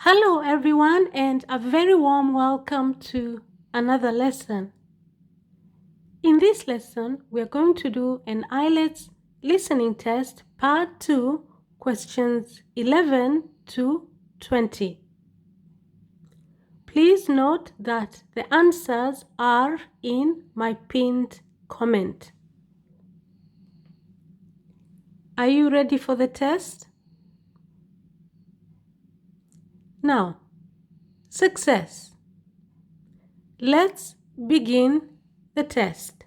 Hello, everyone, and a very warm welcome to another lesson. In this lesson, we are going to do an Ielts listening test, part 2, questions 11 to 20. Please note that the answers are in my pinned comment. Are you ready for the test? Now, success. Let's begin the test.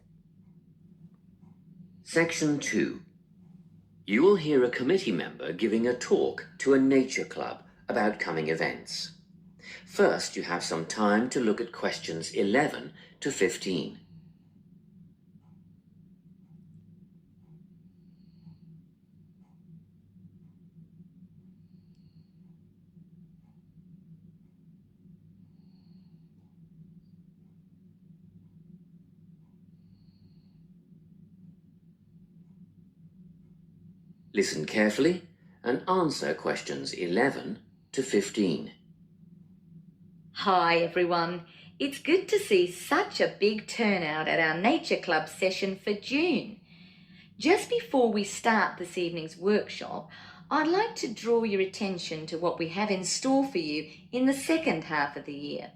Section 2. You will hear a committee member giving a talk to a nature club about coming events. First, you have some time to look at questions 11 to 15. Listen carefully and answer questions 11 to 15. Hi everyone, it's good to see such a big turnout at our Nature Club session for June. Just before we start this evening's workshop, I'd like to draw your attention to what we have in store for you in the second half of the year.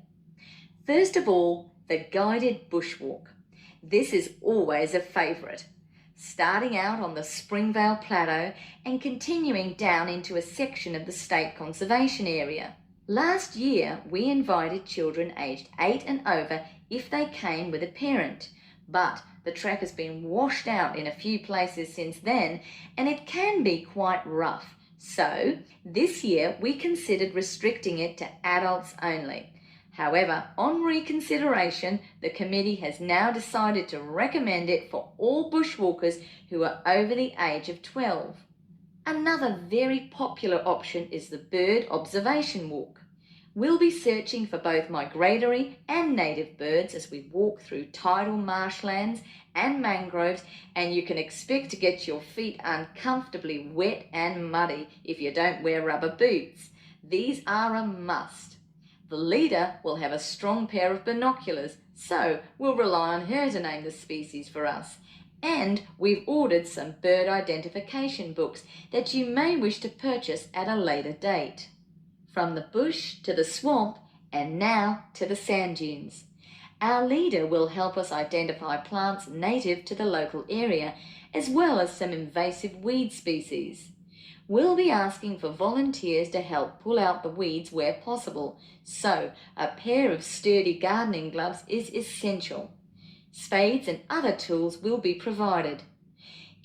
First of all, the guided bushwalk. This is always a favourite. Starting out on the Springvale Plateau and continuing down into a section of the State Conservation Area. Last year, we invited children aged 8 and over if they came with a parent, but the track has been washed out in a few places since then and it can be quite rough. So, this year we considered restricting it to adults only. However, on reconsideration, the committee has now decided to recommend it for all bushwalkers who are over the age of 12. Another very popular option is the bird observation walk. We'll be searching for both migratory and native birds as we walk through tidal marshlands and mangroves, and you can expect to get your feet uncomfortably wet and muddy if you don't wear rubber boots. These are a must. The leader will have a strong pair of binoculars, so we'll rely on her to name the species for us. And we've ordered some bird identification books that you may wish to purchase at a later date. From the bush to the swamp and now to the sand dunes. Our leader will help us identify plants native to the local area as well as some invasive weed species. We'll be asking for volunteers to help pull out the weeds where possible, so a pair of sturdy gardening gloves is essential. Spades and other tools will be provided.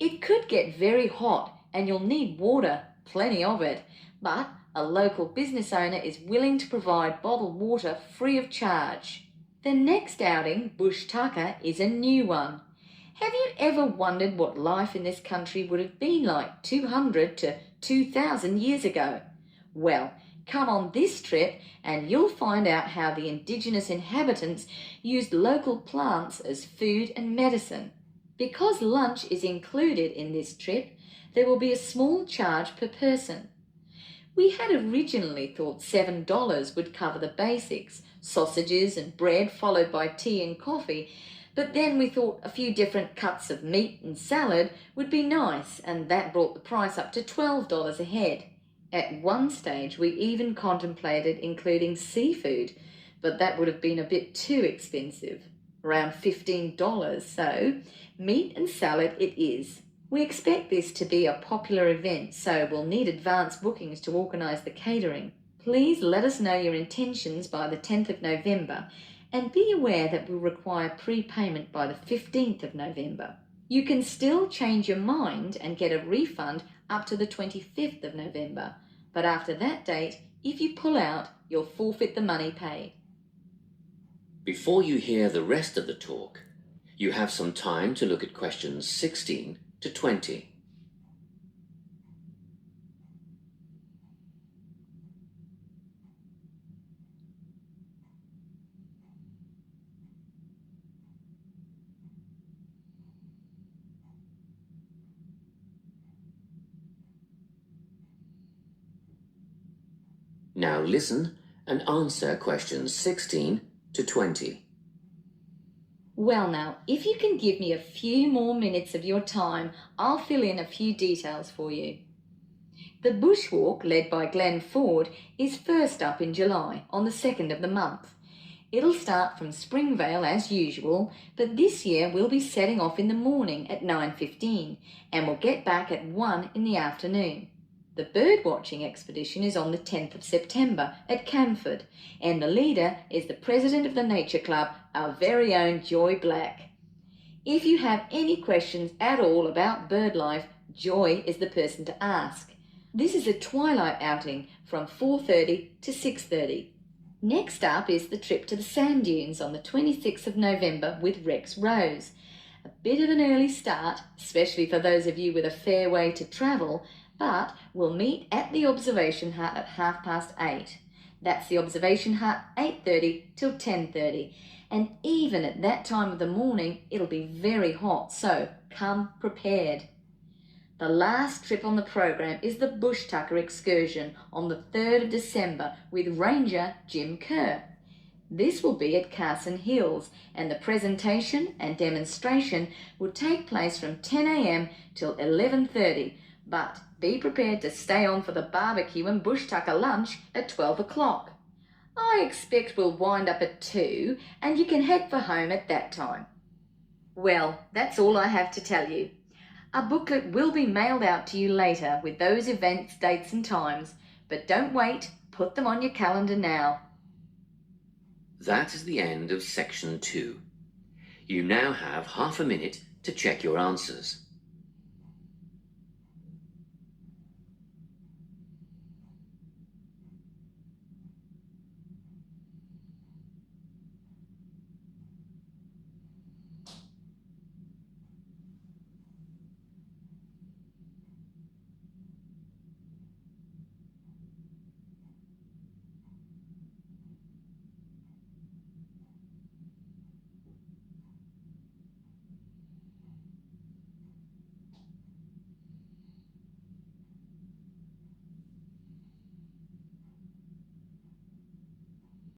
It could get very hot and you'll need water, plenty of it, but a local business owner is willing to provide bottled water free of charge. The next outing, Bush Tucker, is a new one. Have you ever wondered what life in this country would have been like 200 to 2,000 years ago? Well, come on this trip and you'll find out how the indigenous inhabitants used local plants as food and medicine. Because lunch is included in this trip, there will be a small charge per person. We had originally thought $7 would cover the basics, sausages and bread followed by tea and coffee, but then we thought a few different cuts of meat and salad would be nice, and that brought the price up to $12 a head. At one stage we even contemplated including seafood, but that would have been a bit too expensive, around $15, so meat and salad it is. We expect this to be a popular event, so we'll need advance bookings to organise the catering. Please let us know your intentions by the 10th of November and be aware that we'll require prepayment by the 15th of November. You can still change your mind and get a refund up to the 25th of November, but after that date, if you pull out, you'll forfeit the money paid. Before you hear the rest of the talk, you have some time to look at questions 16 to 20. Now listen and answer questions 16 to 20. Well now, if you can give me a few more minutes of your time, I'll fill in a few details for you. The bushwalk, led by Glenn Ford, is first up in July, on the 2nd of the month. It'll start from Springvale as usual, but this year we'll be setting off in the morning at 9:15 and we'll get back at 1 in the afternoon. The birdwatching expedition is on the 10th of September at Camford, and the leader is the president of the Nature Club, our very own Joy Black. If you have any questions at all about bird life, Joy is the person to ask. This is a twilight outing from 4:30 to 6:30. Next up is the trip to the sand dunes on the 26th of November with Rex Rose. A bit of an early start, especially for those of you with a fair way to travel, but we'll meet at the observation hut at 8:30. That's the observation hut, 8:30 till 10:30. And even at that time of the morning, it'll be very hot, so come prepared. The last trip on the program is the Bush Tucker excursion on the 3rd of December with Ranger Jim Kerr. This will be at Carson Hills, and the presentation and demonstration will take place from 10 a.m. till 11:30, but be prepared to stay on for the barbecue and Bush Tucker lunch at 12 o'clock. I expect we'll wind up at 2, and you can head for home at that time. Well, that's all I have to tell you. A booklet will be mailed out to you later with those events, dates and times, but don't wait, put them on your calendar now. That is the end of section 2. You now have half a minute to check your answers.